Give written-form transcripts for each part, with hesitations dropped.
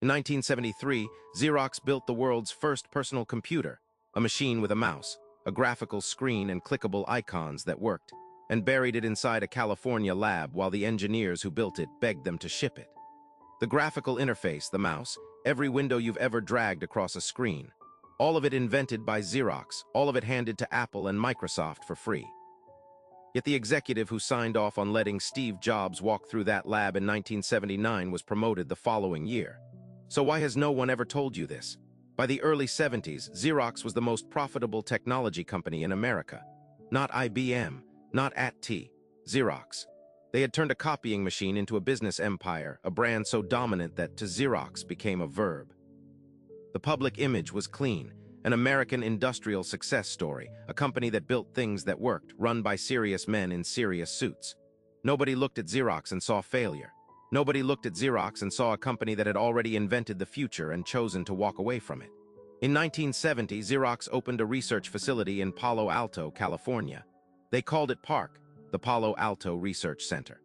In 1973, Xerox built the world's first personal computer, a machine with a mouse, a graphical screen and clickable icons that worked, and buried it inside a California lab while the engineers who built it begged them to ship it. The graphical interface, the mouse, every window you've ever dragged across a screen, all of it invented by Xerox, all of it handed to Apple and Microsoft for free. Yet the executive who signed off on letting Steve Jobs walk through that lab in 1979 was promoted the following year. So why has no one ever told you this? By the early 70s, Xerox was the most profitable technology company in America. Not IBM, not AT&T, Xerox. They had turned a copying machine into a business empire, a brand so dominant that to Xerox became a verb. The public image was clean, an American industrial success story, a company that built things that worked, run by serious men in serious suits. Nobody looked at Xerox and saw failure. Nobody looked at Xerox and saw a company that had already invented the future and chosen to walk away from it. In 1970, Xerox opened a research facility in Palo Alto, California. They called it PARC, the Palo Alto Research Center.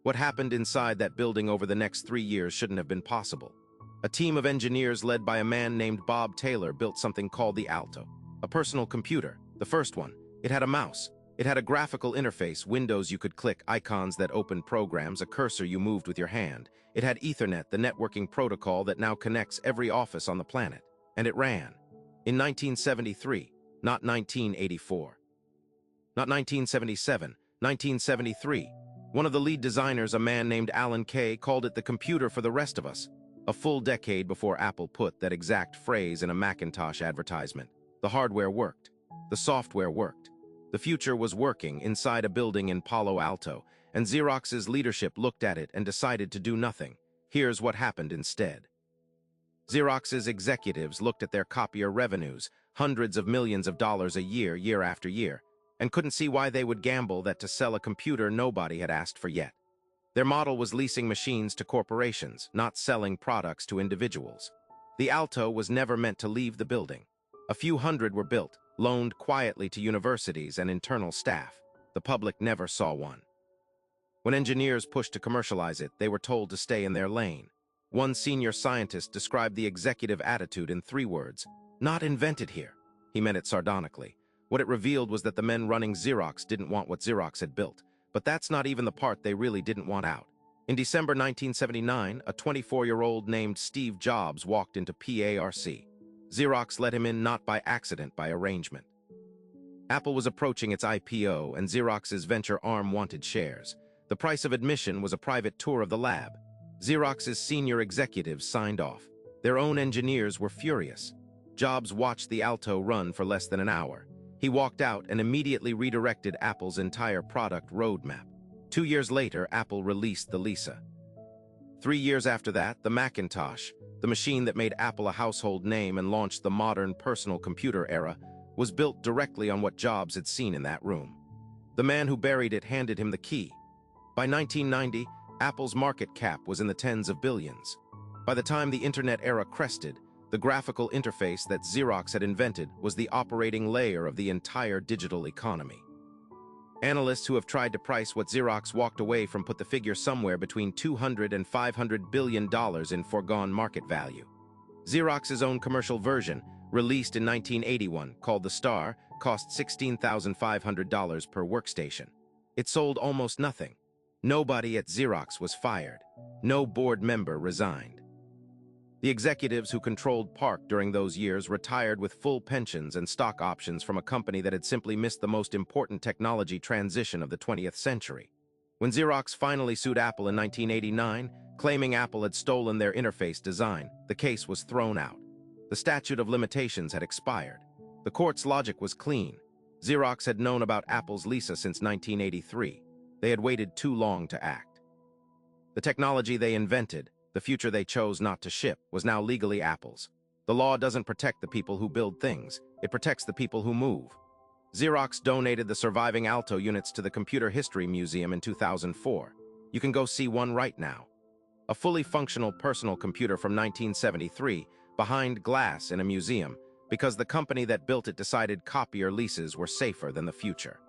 What happened inside that building over the next 3 years shouldn't have been possible. A team of engineers led by a man named Bob Taylor built something called the Alto, a personal computer, the first one. It had a mouse. It had a graphical interface, windows you could click, icons that opened programs, a cursor you moved with your hand. It had Ethernet, the networking protocol that now connects every office on the planet. And it ran. In 1973, not 1984. Not 1977, 1973. One of the lead designers, a man named Alan Kay, called it the computer for the rest of us. A full decade before Apple put that exact phrase in a Macintosh advertisement. The hardware worked. The software worked. The future was working inside a building in Palo Alto, and Xerox's leadership looked at it and decided to do nothing. Here's what happened instead. Xerox's executives looked at their copier revenues, hundreds of millions of dollars a year, year after year, and couldn't see why they would gamble that to sell a computer nobody had asked for yet. Their model was leasing machines to corporations, not selling products to individuals. The Alto was never meant to leave the building. A few hundred were built, loaned quietly to universities and internal staff. The public never saw one. When engineers pushed to commercialize it, they were told to stay in their lane. One senior scientist described the executive attitude in 3 words, "Not invented here." He meant it sardonically. What it revealed was that the men running Xerox didn't want what Xerox had built. But that's not even the part they really didn't want out. In December 1979, a 24-year-old named Steve Jobs walked into PARC. Xerox let him in not by accident, by arrangement. Apple was approaching its IPO, and Xerox's venture arm wanted shares. The price of admission was a private tour of the lab. Xerox's senior executives signed off. Their own engineers were furious. Jobs watched the Alto run for less than an hour. He walked out and immediately redirected Apple's entire product roadmap. 2 years later, Apple released the Lisa. 3 years after that, the Macintosh, the machine that made Apple a household name and launched the modern personal computer era, was built directly on what Jobs had seen in that room. The man who buried it handed him the key. By 1990, Apple's market cap was in the tens of billions. By the time the internet era crested, the graphical interface that Xerox had invented was the operating layer of the entire digital economy. Analysts who have tried to price what Xerox walked away from put the figure somewhere between $200 and $500 billion in foregone market value. Xerox's own commercial version, released in 1981, called the Star, cost $16,500 per workstation. It sold almost nothing. Nobody at Xerox was fired. No board member resigned. The executives who controlled PARC during those years retired with full pensions and stock options from a company that had simply missed the most important technology transition of the 20th century. When Xerox finally sued Apple in 1989, claiming Apple had stolen their interface design, the case was thrown out. The statute of limitations had expired. The court's logic was clean. Xerox had known about Apple's Lisa since 1983. They had waited too long to act. The technology they invented, the future they chose not to ship, was now legally Apple's. The law doesn't protect the people who build things. It protects the people who move. Xerox donated the surviving Alto units to the Computer History Museum in 2004. You can go see one right now. A fully functional personal computer from 1973, behind glass in a museum, because the company that built it decided copier leases were safer than the future.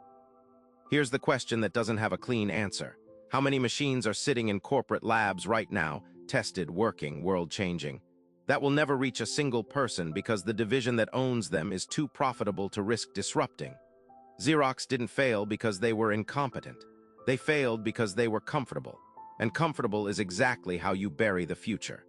Here's the question that doesn't have a clean answer. How many machines are sitting in corporate labs right now, tested, working, world-changing. That will never reach a single person because the division that owns them is too profitable to risk disrupting. Xerox didn't fail because they were incompetent. They failed because they were comfortable. And comfortable is exactly how you bury the future.